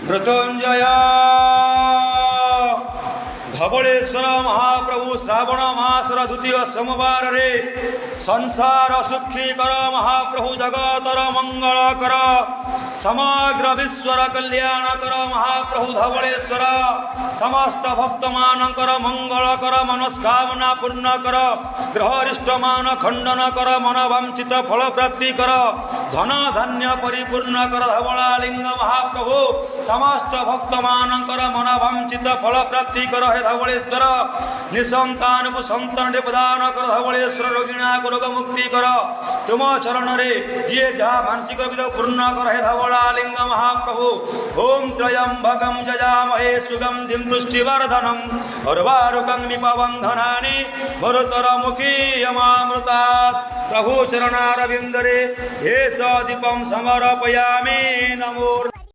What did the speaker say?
मृत्युंजय धवलेश्वर महाप्रभु श्रावण मासर द्वितीय सोमवार रे संसार सुखी कर महाप्रभु जगतर मंगल कर समग्र विश्वर कल्याण कर महाप्रभु धवलेश्वर समस्त भक्त मानकर मंगल कर मनस्कामना पूर्ण कर ग्रहरिष्ट मान खंडन कर मनवांचित फल प्राप्ति कर धन धान्य परिपूर्ण कर धवलालिंग महाप्रभु समस्त भक्त मानकर मनवांचित फल प्राप्ति कर हे धवलेश्वर निसंतान को संतान प्रदान कर धवलेश्वर रोगिणा को रोग मुक्ति कर तुम चरण रे जी जहाँ मानसिक पूर्ण कर हे धवलालिंग महाप्रभु ओम त्रयंबकं जजामहे सुगंधिं पुष्टिवर्धनम् उर्वारुकं निपबन्धनानि मरुतरमुखी यमामृतात् प्रभु चरणारविन्दरे हे स दीपं समर्पयामि नमो।